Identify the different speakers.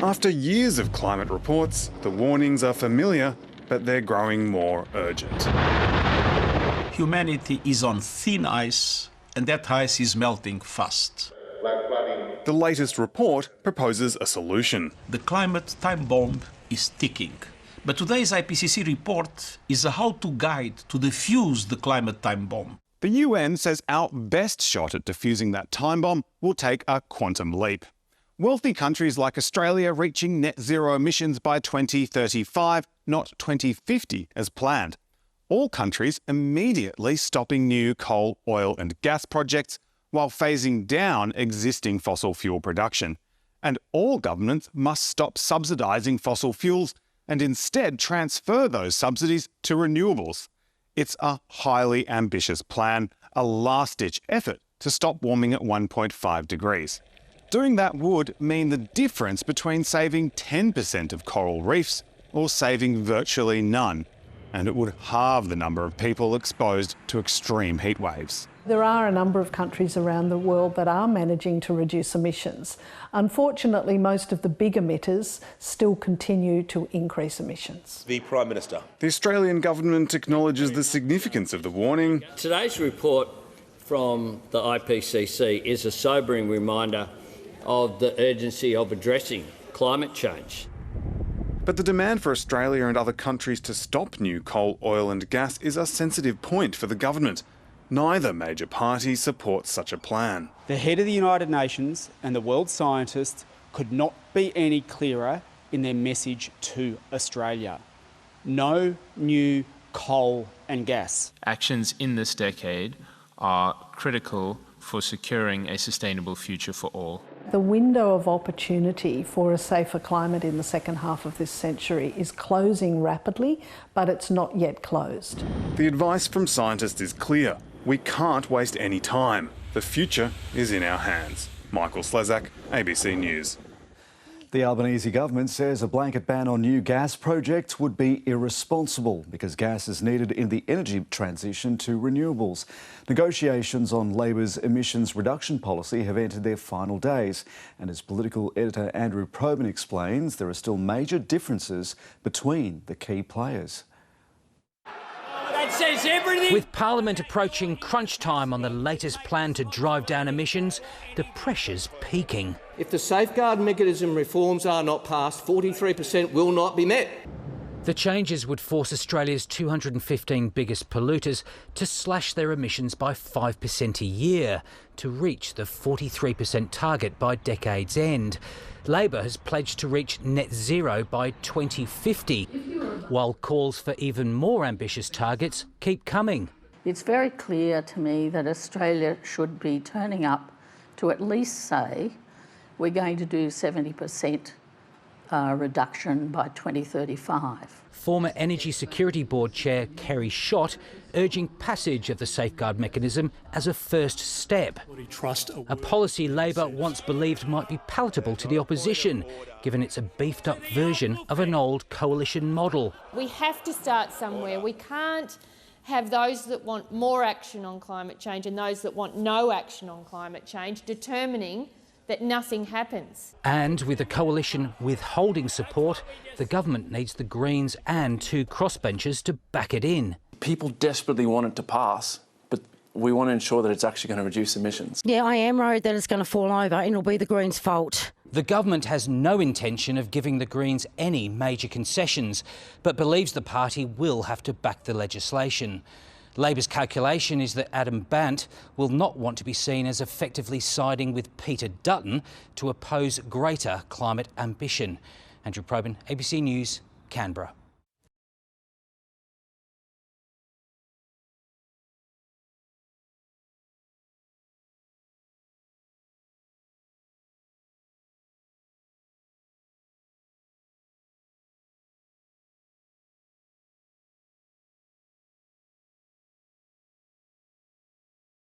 Speaker 1: After years of climate reports, the warnings are familiar, but they're growing more urgent.
Speaker 2: Humanity is on thin ice, and that ice is melting fast.
Speaker 1: The latest report proposes a solution.
Speaker 2: The climate time bomb is ticking. But today's IPCC report is a how-to guide to defuse the climate time bomb.
Speaker 1: The UN says our best shot at defusing that time bomb will take a quantum leap. Wealthy countries like Australia reaching net zero emissions by 2035, not 2050 as planned. All countries immediately stopping new coal, oil and gas projects while phasing down existing fossil fuel production. And all governments must stop subsidising fossil fuels and instead transfer those subsidies to renewables. It's a highly ambitious plan, a last-ditch effort to stop warming at 1.5 degrees. Doing that would mean the difference between saving 10% of coral reefs or saving virtually none, and it would halve the number of people exposed to extreme heat waves.
Speaker 3: There are a number of countries around the world that are managing to reduce emissions. Unfortunately, most of the big emitters still continue to increase emissions.
Speaker 4: The Prime Minister.
Speaker 1: The Australian government acknowledges the significance of the warning.
Speaker 5: Today's report from the IPCC is a sobering reminder of the urgency of addressing climate change.
Speaker 1: But the demand for Australia and other countries to stop new coal, oil and gas is a sensitive point for the government. Neither major party supports such a plan.
Speaker 6: The head of the United Nations and the world scientists could not be any clearer in their message to Australia. No new coal and gas.
Speaker 7: Actions in this decade are critical for securing a sustainable future for all.
Speaker 3: The window of opportunity for a safer climate in the second half of this century is closing rapidly, but it's not yet closed.
Speaker 1: The advice from scientists is clear. We can't waste any time. The future is in our hands. Michael Slezak, ABC News.
Speaker 8: The Albanese government says a blanket ban on new gas projects would be irresponsible because gas is needed in the energy transition to renewables. Negotiations on Labor's emissions reduction policy have entered their final days. And as political editor Andrew Probyn explains, there are still major differences between the key players.
Speaker 9: That says everything. With Parliament approaching crunch time on the latest plan to drive down emissions, the pressure's peaking.
Speaker 10: If the safeguard mechanism reforms are not passed, 43% will not be met.
Speaker 9: The changes would force Australia's 215 biggest polluters to slash their emissions by 5% a year to reach the 43% target by decade's end. Labor has pledged to reach net zero by 2050, while calls for even more ambitious targets keep coming.
Speaker 11: It's very clear to me that Australia should be turning up to at least say we're going to do 70% reduction by 2035.
Speaker 9: Former Energy Security Board Chair Kerry Schott urging passage of the safeguard mechanism as a first step. A policy Labor once believed might be palatable to the opposition, given it's a beefed-up version of an old coalition model.
Speaker 12: We have to start somewhere. We can't have those that want more action on climate change and those that want no action on climate change determining that nothing happens.
Speaker 9: And with the coalition withholding support, the government needs the Greens and two crossbenchers to back it in.
Speaker 13: People desperately want it to pass, but we want to ensure that it's actually going to reduce emissions.
Speaker 14: Yeah, I am worried that it's going to fall over and it'll be the Greens' fault.
Speaker 9: The government has no intention of giving the Greens any major concessions, but believes the party will have to back the legislation. Labor's calculation is that Adam Bant will not want to be seen as effectively siding with Peter Dutton to oppose greater climate ambition. Andrew Probyn, ABC News, Canberra.